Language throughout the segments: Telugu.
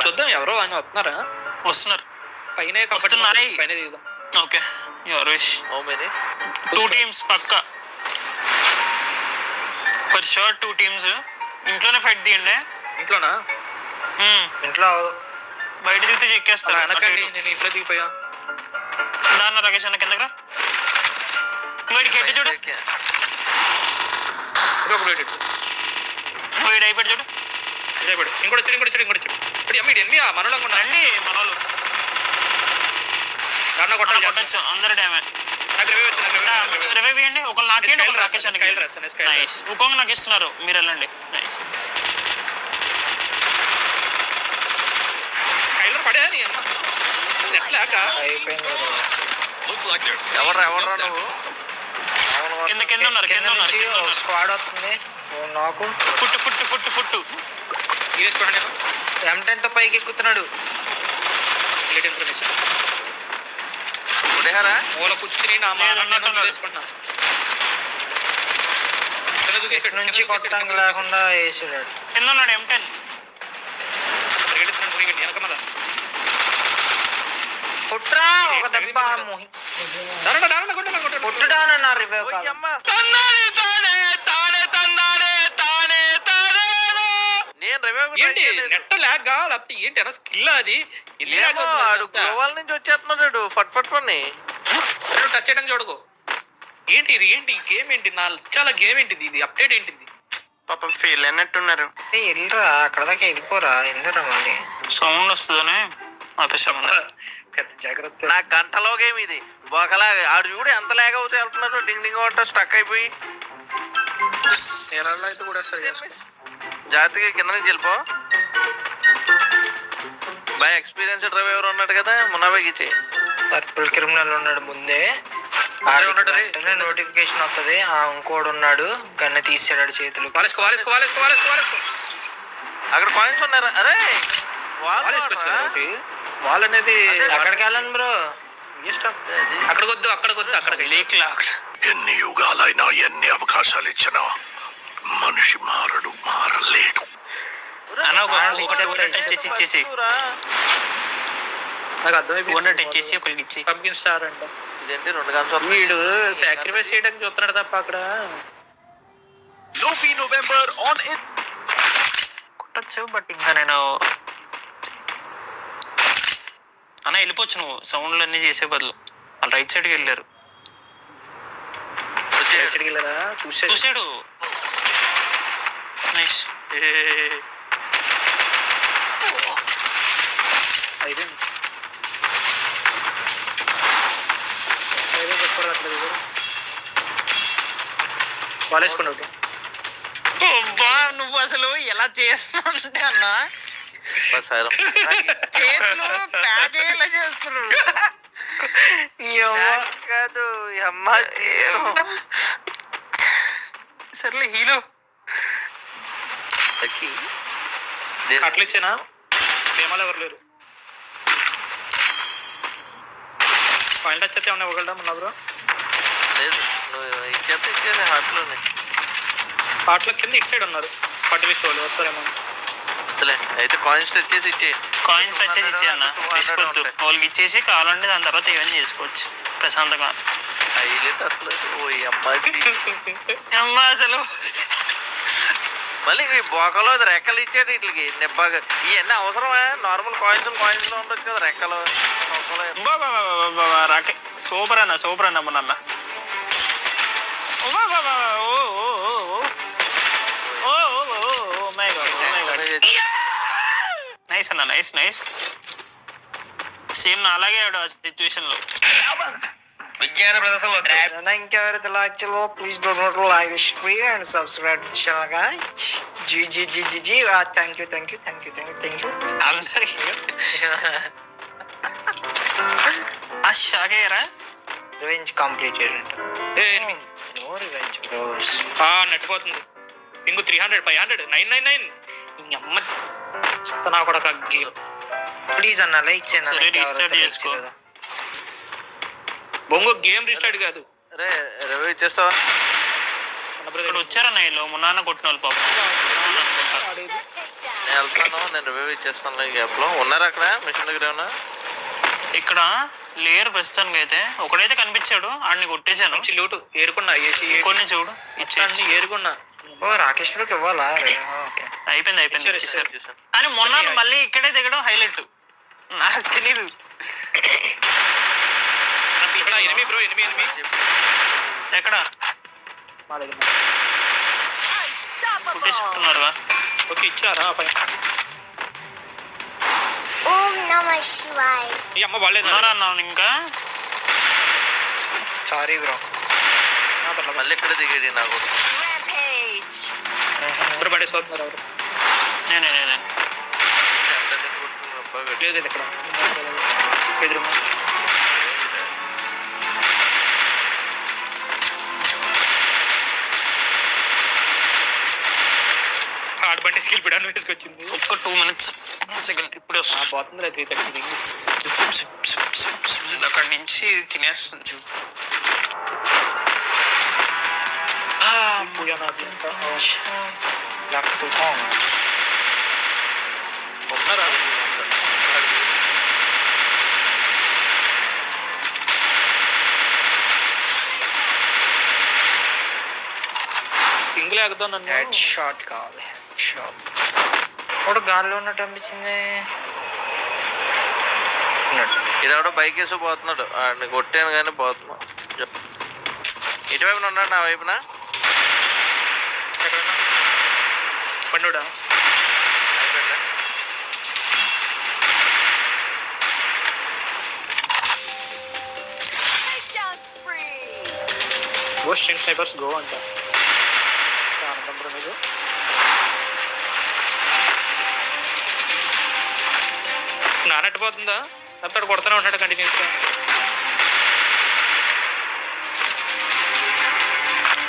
చూద్దాం ఎవరో ఆయన వస్తున్నారు పైన పైన దిగుదాం. Okay your wish. How many? 2 teams పక్కా ఫర్ షూర్. 2 teams ఇంట్లోనే ఫైట్ తీయండి. ఇంట్లోనా? ఇంట్లో బయట దిగితే చెక్కేస్తారు. నేను ఇంట్లో దిగిపోయా. దాన్న రాకేష్ అన్న కిందకి రా. ఇంకోటి గట్టి చూడు. వీడు అయిపోయాడు చూడు. అయిపోయాడు. ఇంకోటి ఇప్పుడు అమ్మ ఎన్ని మనలో రండి. మనోళ్ళు కొట్టచ్చు. అందరు డ్యామే. రివైవ్ ఇవ్వండి. ఒకళ్ళు నాకేయండి, ఒకళ్ళు రాకేష్ అన్న. ఇంకొక నాకు ఇస్తున్నారు, మీరు వెళ్ళండి. కింద కింద ఉన్నారు. స్క్వాడ్ వస్తుంది నాకు. ఫుట్టు వేసుకోండి. M10 తో పైకి ఎక్కుతున్నాడు. మూల కూర్చుని నుంచి కొత్త లేకుండా వేసాడు. కింద ఉన్నాడు M10. పుట్రా ఒక దెబ్బ పుట్టుడానన్నారు. నెట్ లాగ్ లేకపోతే ఏంటి అన్న స్కిల్ అది? గ్లోవల్ నుంచి వచ్చేస్తున్నాడు ఫట్ పని. టచ్ చేయడం చూడకు. ఏంటి ఇది? ఏంటి గేమ్? ఏంటి నా చాలా గేమ్ ఏంటిది? ఇది అప్డేట్ ఏంటిది? పాపం ఫెయిల్ అన్నట్టున్నారు. వెళ్ళరా అక్కడ దాకా వెళ్ళిపోరా. ఎందుకు మళ్ళీ సౌండ్ వస్తుందని పెద్ద జాగ్రత్త. నా గంటలో గేమ్ ఇది. ఒకలాగా ఆడు చూడు ఎంత లేక అవుతూ వెళ్తున్నాడు. డింగ్ కొట్ట స్టక్ అయిపోయి అయితే కూడా జాగ్రత్తగా కింద నుంచి వెళ్ళిపో. బాగా ఎక్స్పీరియన్స్ డ్రైవర్ ఉన్నాడు కదా, మున్నాబాయికి ఇచ్చి. పర్పుల్ క్రిమినల్ ఉన్నాడు ముందే. నోటిఫికేషన్ వస్తుంది. ఇంకోడు ఉన్నాడు, గన్ను తీసాడు చేతులు. అక్కడ కాయిన్స్ ఉన్నారు. అరే వాల్ అనేది అక్కడికి వెళ్ళండి బ్రో. అక్కడికి వద్దు. ఎన్ని యుగాలైనా ఎన్ని అవకాశాలు ఇచ్చినా మనిషి మారలేడు. వీడు సాక్రిఫైస్ చేయడానికి చూస్తున్నాడు తప్ప అక్కడ కొట్టచ్చు. బట్ ఇంకా నేను అన్న వెళ్ళిపోవచ్చు. నువ్వు సౌండ్లు అన్నీ చేసే బదులు వాళ్ళు రైట్ సైడ్కి వెళ్ళారు. చూసాడు. నైస్. బాలేసుకోండి. నువ్వు అసలు ఎలా చేస్తున్నావు అన్నా? చేతులు ప్యాకేలా చేస్తున్నాడు. కాదు అమ్మ సర్లే హీరో అట్లా ఇచ్చానా? ప్రేమలు ఎవరు లేరు. పాయింట్ వచ్చేస్తే ఏమన్నా ఇవ్వగలరా మొన్న బ్రో? లేదు, ఇచ్చేది హార్ట్లోనే. హార్ట్లో కింద ఇటు సైడ్ ఉన్నారు. 40 వాళ్ళు వస్తారేమో. అయితే కాయిన్స్ వచ్చేసి ఇచ్చే అన్న. తీసుకోవద్దు, వాళ్ళకి ఇచ్చేసి కావాలంటే దాని తర్వాత ఇవన్నీ చేసుకోవచ్చు ప్రశాంతంగా. అమ్మా అసలు మళ్ళీ బొక్కలో రెక్కలు ఇచ్చాడు వీటికి. నెబ్బాగా ఇవన్నీ అవసరమా? నార్మల్ కాయిన్స్ లో ఉండొచ్చు కదా రెక్కలు. రాకే సూపర్ అన్న మొన్న. నైస్ అన్న, నైస్. సేమ్ నా అలాగే ఆడు ఆ సిచ్యువేషన్ లో. విజ్ఞాన ప్రదర్శనలో ఇంకెవరైతే లైక్ చేయలో please don't not like this video and subscribe to channel guys. జీ థ్యాంక్ యూ అందరికి. ఆ షాగేరా రివెంజ్ కంప్లీటెడ్ అంట. నో రివెంజ్ బ్రోస్. నెట్టిపోతుంది. ఇంకో 300 500 999 అమ్మ చెప్తా కూడా గేమ్. ప్లీజ్ అన్న లైక్ చేయండి. బొంగు గేమ్ రీస్టార్ట్ కాదు. అరే రివైవ్ చేస్తావా? ఇక్కడ వచ్చారన్న వీళ్ళు, మొన్న కొట్టిన వాళ్ళు పాపం. నేను వెళ్తాను, నేను రివ్యూ ఇచ్చేస్తాను. ఈ గ్యాప్ లో ఉన్నారు అక్కడ మిషన్ దగ్గర ఏమన్నా? ఇక్కడ లేరు ప్రస్తుతానికి అయితే. ఒకడైతే కనిపించాడు, ఆడిని కొట్టేశాను. చిల్లుటు ఏరుకున్నా ఏసీ కొన్ని చూడు ఇచ్చి ఏరుకున్నా. ఓ రాకేష్ బ్రోకి ఇవ్వాలా? ఓకే అయిపోయింది అయిపోయింది ఇచ్చేసారు. ఇచ్చేసారు. కానీ మొన్న మళ్ళీ ఇక్కడే దిగడం హైలైట్. నాకు తెలీదు. ఇక్కడ ఎనిమి బ్రో ఎనిమి ఎక్కడ మా దగ్గర కొట్టేసుకుంటున్నారుగా. ఓకే ఇచ్చారా పైన. ఓం నమః శివాయ. ఈ అమ్మ వాళ్ళేదా ఉన్నారా అన్నాను ఇంకా. Sorry bro. మళ్ళీ ఇక్కడ దిగేది నాకు. ఇప్పుడు పడేసిపోతున్నారు ఎవరు? నేనే లేదు ఇక్కడ ఎదురుగా హార్డ్ బండి స్కిల్ పిడాను వేసుకొచ్చింది. ఒక్క 2 minutes సెకండ్ ఇప్పుడు వస్తా. పోతుందిలే 330. అక్కడి నుంచి తినేస్తుంది. ఉన్నారా? సింగిల్ ఎగదాం నన్ను. హెడ్ షాట్ కావాలి. Head shot. ఒకడు గాల్లో ఉన్నట్టు అనిపించింది. ఇదెవడో బైక్ వేసి పోతున్నాడు. ఆడిని కొట్టాను కానీ పోతున్నాడు. ఇటువైపున ఉన్నాడు, నా వైపున. ఎక్కడన్నా పండుడా గోస్ట్ స్నైపర్స్ గో అంట. మీరు నానట్టిపోతుందా? అంతటి కొడుతూనే ఉంటాడు కంటిన్యూస్గా.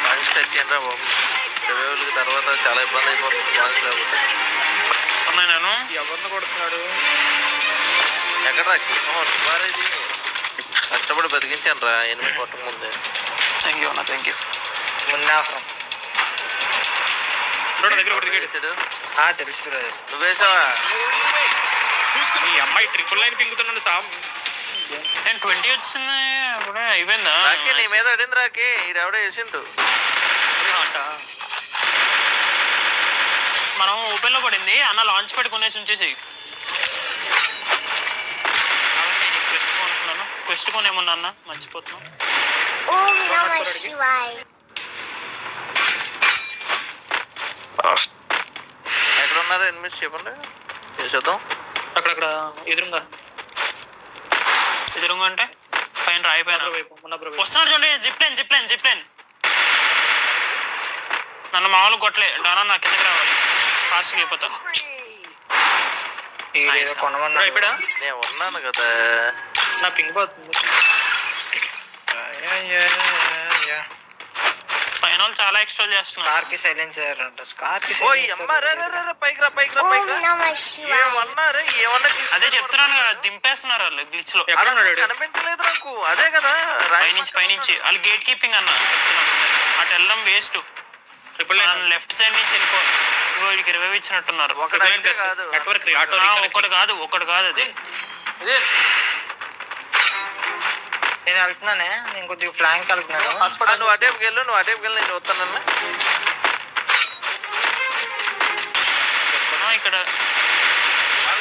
మంచి తెచ్చిండ్రా బాబు. రివ్యూలకి తర్వాత చాలా ఇబ్బంది అయిపోతుంది. మంచి లేకపోతే ఉన్నాయి. నేను ఎవరిని కొడుతున్నాడు? ఎక్కడ సుమారేది కష్టపడి బతికించాను రా ఎనిమిది కొట్టక ముందే. థ్యాంక్ యూ అన్న, థ్యాంక్ యూ. మున్నాఫరం దగ్గర ఒకటి దిగాడు. తెలుసు బ్రదర్. నువ్వేసావా? ఈ అమ్మాయి ట్రిపుల్ లైన్ పింగుతున్నాడు సామ్. నేను 20 వచ్చింది అప్పుడే అయిపోయిందా? రాకే నీ మీద పడింది. రాకే ఇది ఎవడో వేసిండు అంట. మనం ఓపెన్ లో పడింది అన్న. లాంచ్ పెట్టి కొనేసి ఉంచేసి క్వెస్ట్ కొనుక్కున్నాను. క్వెస్ట్ కొనేమన్నా అన్న, మర్చిపోతున్నాను. ఓం నమః శివాయ. ఎక్కడ ఉన్నారు ఎనిమిది చెప్పండి చేసేద్దాం. అక్కడక్కడ ఎదురుగా ఎదురుగా అంటే పైన రాయిపోయిన వస్తున్నాడు చూడండి. జిప్లైన్ నన్ను మామూలు కొట్టలే. డానా నా కిందకి రావాలి. ఫాస్ట్గా అయిపోతాను. కొనమన్నా నేను ఉన్నాను కదా. నా పింగ్ పోతుంది. పైన వాళ్ళు చాలా ఎక్స్ట్రా చేస్తున్నారు. స్కార్ కి సైలెన్సర్ అంట. స్కార్ కి ఓయ్ అమ్మ రే పైకి రా పైకి రా ఓం పైకి రా. నమః శివాయ. ఏమన్నారు ఏమన్నా? అదే చెప్తున్నాను కదా, దింపేస్తున్నారు వాళ్ళు గ్లిచ్ లో. కనిపించలేదు నాకు. అదే కదా పైనుంచి వాళ్ళు గేట్ కీపింగ్ అన్న. అటు వెళ్ళడం వేస్ట్. లెఫ్ట్ సైడ్ నుంచి వెళ్ళిపోవాలి. వీడికి రివైవ్ ఇచ్చినట్టున్నారు. ఒకటి కాదు. ఒకటి కాదు అది. నేను వెళ్తున్నానే. నేను కొద్దిగా ఫ్లాంక్ వెళ్తున్నాను. నువ్వు అటేపుకి వెళ్ళు, నేను చూస్తానన్నా. ఇక్కడ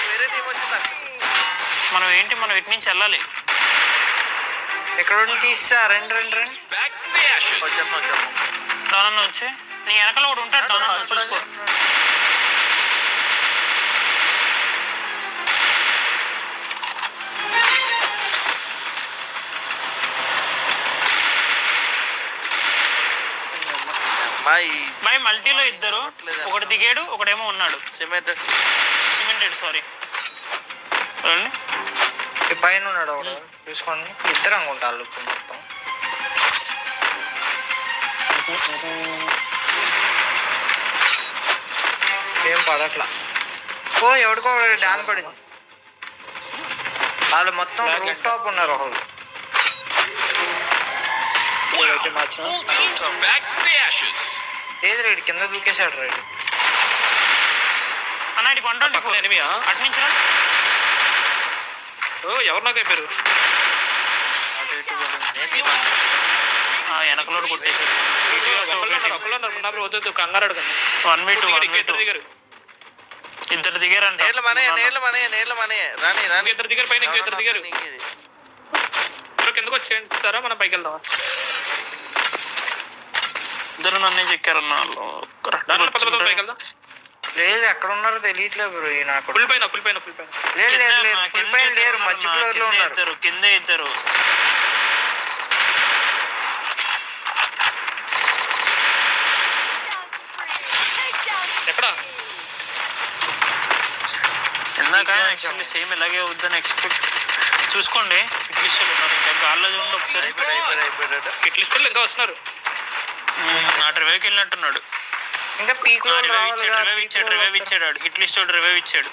వేరే టీం వచ్చిందా? మనం ఇటు నుంచి వెళ్ళాలి. ఎక్కడ తీస్తా. రెండు వచ్చాము. డౌన్ వచ్చి నీ వెనకాల ఒకటి ఉంటాడు. డౌన్ చూసుకో. మై మల్టీలో ఇద్దరు. ఒకటి దిగాడు, ఒకడేమో ఉన్నాడు. Cemented sorry. పైన ఉన్నాడు ఒకడు. చూసుకోండి. ఇద్దరు అనుకుంటారు ఇప్పుడు మొత్తం. ఏం పడట్లా. ఓ ఎవడికో డ్యాన్ పడింది. వాళ్ళు మొత్తం రూఫ్ టాప్ ఉన్నారు ఒకళ్ళు. ఏది రైడ్ కింద దూకేశాడు. రైడ్ అన్న అన్న ఇటు 124 ఎనిమియా అటు నుంచి రా. ఓ ఎవరు నాకు అయిపోయారు వెనకలోడు కొట్టేసాడు. వద్దు కంగారు అడగండి 1v2 ఇద్దరు దిగారు ఇద్దరు దిగారంట. నీళ్ళ మనయ్య రాని రాని ఇద్దరు దిగారు పైన ఇంకో ఇద్దరు దిగారు నీకు కిందకు వచ్చేయండి సారా మనం పైకి వెళ్దాం ఇద్దరు నన్నే చెక్కారన్న వాళ్ళు. దాంట్లో పద పద పైకి వెళ్దాం లేదు ఎక్కడ ఉన్నారో తెలియట్లేదు బ్రో నాకు. ఫుల్ పైన ఫుల్ పైన లేదు లేదు లేదు ఫుల్ పైన లేరు, మధ్య ఫ్లోర్ లో ఉన్నారు. ఇద్దరు కిందే ఇద్దరు. ఎక్కడ ఇందాక యాక్చువల్లీ సేమ్ ఇలాగే వద్దని ఎక్స్పెక్ట్ చూసుకోండి. ఇట్లిస్టులు ఉన్నారు ఇంకా గాల్లో చూడండి ఒకసారి. అయిపోయాడు ఇట్లిస్టులు ఇంకా వస్తున్నారు నా రివైవ్కి వెళ్ళినట్టున్నాడు. ఇంకా పీక్ రివైవ్ ఇచ్చాడు హిట్ లిస్ట్ రివైవ్ ఇచ్చాడు.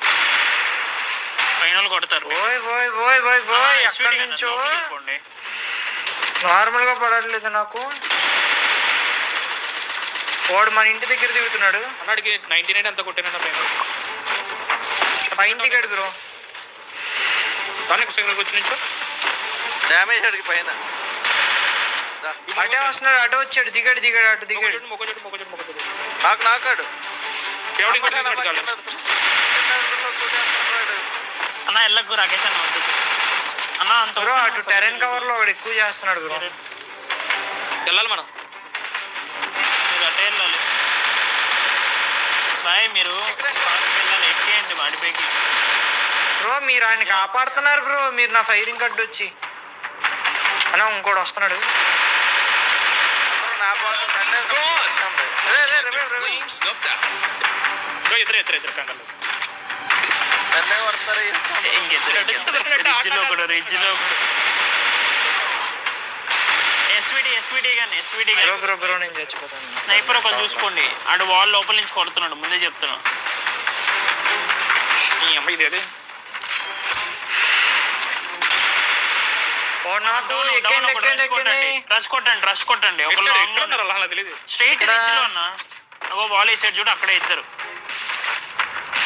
ఫైనల్ కొడతారు. ఓయ్ ఓయ్ ఓయ్ ఓయ్ ఓయ్ ఎక్కడి నుంచో నార్మల్ గా పడట్లేదు నాకు. వాడు మన ఇంటి దగ్గర దిగుతున్నాడు. అన్నాడికి 99 అంత కొట్టిన పైన దిగాడు బ్రో. దానికి సెకండ్ వచ్చి నుంచో డ్యామేజ్ అడిగి పైన అటే వస్తున్నాడు, అటు వచ్చాడు, దిగాడు దిగాడు అటు దిగాడు. నాకాడు అన్న ఎల్లకు రాకేష్ అన్న వద్దు అన్న. అంత బ్రో అటు టెరెన్ కవర్ లో వాడు ఎక్కువ చేస్తున్నాడు బ్రో. వెళ్ళాలి మనం మీరు అటే వెళ్ళాలి బాయ్. మీరు వెళ్ళాలి ఎక్కేయండి మాడిపైకి. బ్రో మీరు ఆయన కాపాడుతున్నారు బ్రో, మీరు నా ఫైరింగ్ కట్టు వచ్చి. అన్న ఇంకోటి వస్తున్నాడు. ఇద్దరు కంగారు రిజ్లో ఒకడు ఎస్విడి కానీ బ్రో బ్రో బ్రో నేను చచ్చిపోతాను. స్నైపర్ ఒకటి చూసుకోండి. ఆడు వాల్ లోపల నుంచి కొడుతున్నాడు, ముందే చెప్తున్నా. ఈ అమ్మాయి ఇదే నాకు ఎక్కండి ఎక్కండి ఎక్కండి. రష్ కొట్టండి ఒక తెలియదు స్ట్రైట్ రిచ్ లో అన్న. అగో వాల్ వేసాడు చూడు, అక్కడే ఇద్దరు.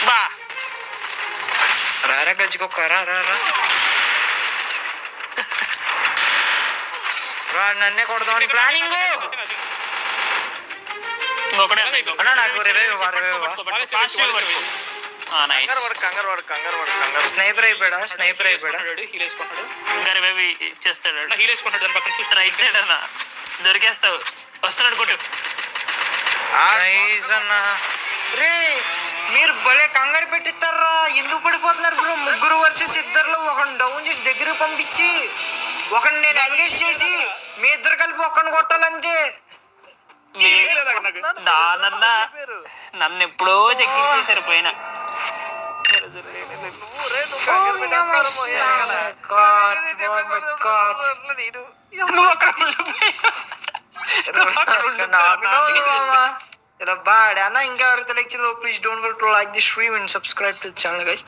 బా రారా గజ్జికొక్క రా రా రా. నన్నే కొడదామని ప్లానింగ్. ఇంకొకటే అన్న నాకు రివైవ్ స్నైపర్ అయిపోయాడా? స్నైపర్ అయిపోయాడా? హీల్ వేసుకుంటాడు ఇంకా రివైవ్ ఇచ్చేస్తాడు. హీల్ వేసుకుంటాడు దాని పక్కన చూస్తే రైట్ సైడ్ అన్న దొరికేస్తావు. వస్తున్నాడు కొట్టు. నైస్ అన్న. రే మీరు భలే కంగారు పెట్టిస్తారా, ఎందుకు పడిపోతున్నారు బ్రో? ముగ్గురు వర్సెస్ ఇద్దరులో ఒకరిని డౌన్ చేసి దగ్గరికి పంపించి ఒకరిని నేను ఎంగేజ్ చేసి మీ ఇద్దరు కలిపి ఒకరిని కొట్టాలంతే. నన్ను ఎప్పుడో చెక్కించేసారు పైన. Bad. Anna, inga, please don't forget to like the stream and subscribe to the channel, guys.